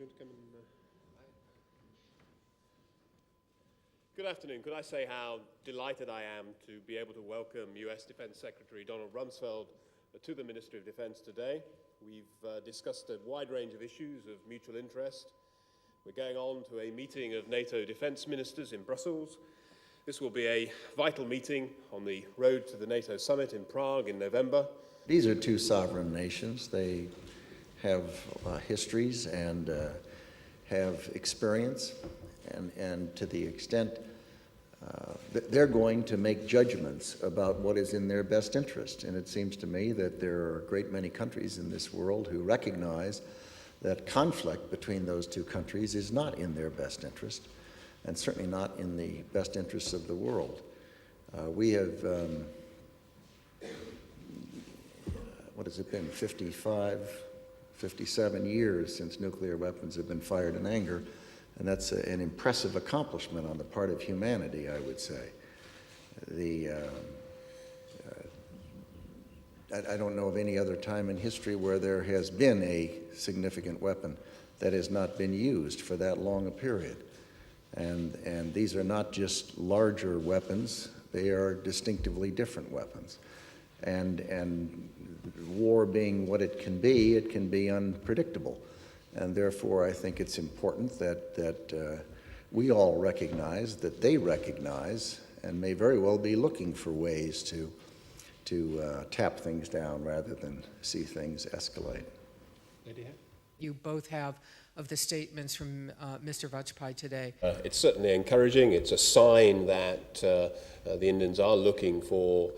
going to come and... Good afternoon. Could I say how delighted I am to be able to welcome US Defense Secretary Donald Rumsfeld to the Ministry of Defense today. We've discussed a wide range of issues of mutual interest. We're going on to a meeting of NATO defense ministers in Brussels. This will be a vital meeting on the road to the NATO summit in Prague in November. These are two sovereign nations. They have histories and have experience, and to the extent they're going to make judgments about what is in their best interest. And it seems to me that there are a great many countries in this world who recognize that conflict between those two countries is not in their best interest, and certainly not in the best interests of the world. We have, what has it been, 57 years since nuclear weapons have been fired in anger, and that's an impressive accomplishment on the part of humanity, I would say. I don't know of any other time in history where there has been a significant weapon that has not been used for that long a period. And these are not just larger weapons, they are distinctively different weapons. And war being what it can be unpredictable. And therefore, I think it's important that we all recognize, that they recognize, and may very well be looking for ways to tap things down rather than see things escalate. You both have of the statements from Mr. Vajpayee today. It's certainly encouraging. It's a sign that the Indians are looking for,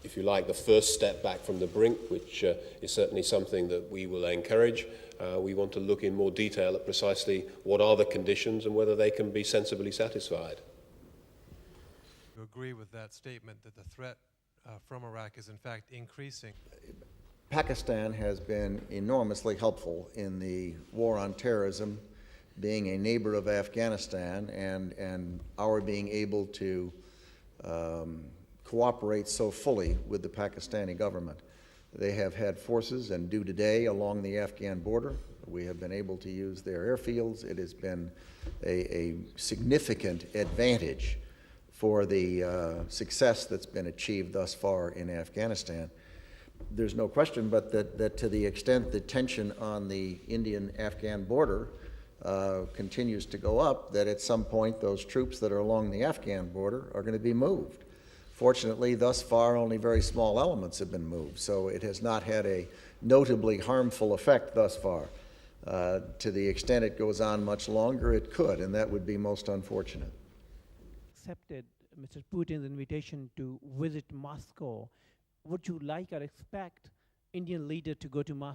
if you like, the first step back from the brink, which is certainly something that we will encourage. We want to look in more detail at precisely what are the conditions and whether they can be sensibly satisfied. You agree with that statement that the threat from Iraq is in fact increasing? Pakistan has been enormously helpful in the war on terrorism, being a neighbor of Afghanistan, and our being able to cooperate so fully with the Pakistani government. They have had forces, and do today, along the Afghan border. We have been able to use their airfields. It has been a significant advantage for the success that's been achieved thus far in Afghanistan. There's no question but that to the extent the tension on the Indian-Afghan border continues to go up, that at some point those troops that are along the Afghan border are going to be moved. Fortunately, thus far, only very small elements have been moved, so it has not had a notably harmful effect thus far. To the extent it goes on much longer, it could, and that would be most unfortunate. Accepted Mr. Putin's invitation to visit Moscow. Would you like or expect Indian leader to go to Moscow?